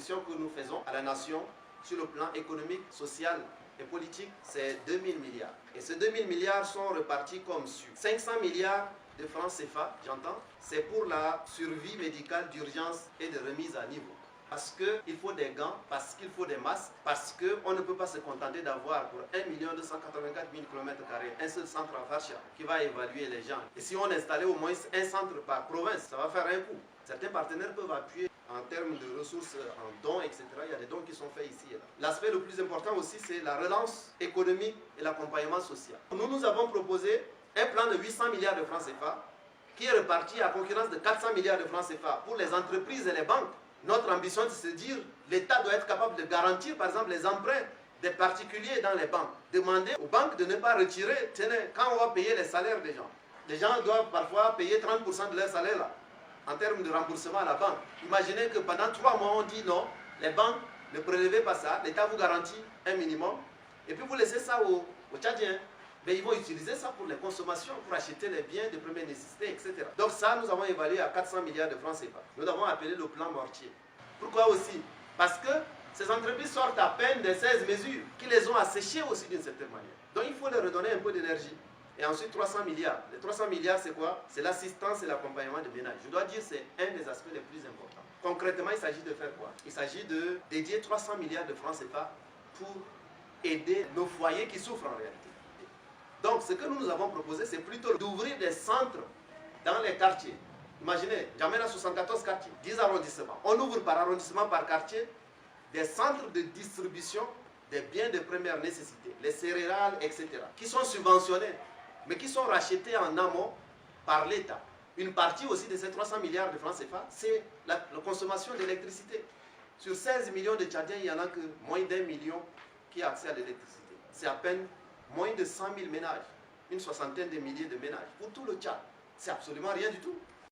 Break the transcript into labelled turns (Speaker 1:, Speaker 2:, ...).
Speaker 1: contribution que nous faisons à la nation sur le plan économique, social et politique, c'est 2000 milliards. Et ces 2000 milliards sont repartis comme suit. 500 milliards de francs CFA, j'entends, c'est pour la survie médicale d'urgence et de remise à niveau. Parce qu'il faut des gants, parce qu'il faut des masques, parce qu'on ne peut pas se contenter d'avoir pour 1 284 000 km² un seul centre à Farsha qui va évaluer les gens. Et si on installait au moins un centre par province, ça va faire un coût. Certains partenaires peuvent appuyer en termes de ressources, en dons, etc. Il y a des dons qui sont faits ici et là. L'aspect le plus important aussi, c'est la relance économique et l'accompagnement social. Nous avons proposé un plan de 800 milliards de francs CFA qui est reparti à concurrence de 400 milliards de francs CFA pour les entreprises et les banques. Notre ambition, c'est de se dire l'État doit être capable de garantir, par exemple, les emprunts des particuliers dans les banques. Demander aux banques de ne pas retirer, tenez, quand on va payer les salaires des gens doivent parfois payer 30% de leur salaire là, en termes de remboursement à la banque. Imaginez que pendant 3 mois, on dit non, les banques ne prélevez pas ça, l'État vous garantit un minimum, et puis vous laissez ça aux Tchadiens. Mais ils vont utiliser ça pour les consommations, pour acheter les biens de première nécessité, etc. Donc ça, nous avons évalué à 400 milliards de francs CFA. Nous avons appelé le plan mortier. Pourquoi aussi? Parce que ces entreprises sortent à peine des 16 mesures, qui les ont asséchées aussi d'une certaine manière. Donc il faut leur redonner un peu d'énergie. Et ensuite 300 milliards. Les 300 milliards, c'est quoi? C'est l'assistance et l'accompagnement des ménages. Je dois dire que c'est un des aspects les plus importants. Concrètement, il s'agit de faire quoi? Il s'agit de dédier 300 milliards de francs CFA pour aider nos foyers qui souffrent en réalité. Donc, ce que nous avons proposé, c'est plutôt d'ouvrir des centres dans les quartiers. Imaginez, j'amène à 74 quartiers, 10 arrondissements. On ouvre par arrondissement, par quartier, des centres de distribution des biens de première nécessité, les céréales, etc., qui sont subventionnés, mais qui sont rachetés en amont par l'État. Une partie aussi de ces 300 milliards de francs CFA, c'est la consommation d'électricité. Sur 16 millions de Tchadiens, il n'y en a que moins d'1 million qui a accès à l'électricité. C'est à peine moins de 100 000 ménages, une soixantaine de milliers de ménages pour tout le Tchad. C'est absolument rien du tout.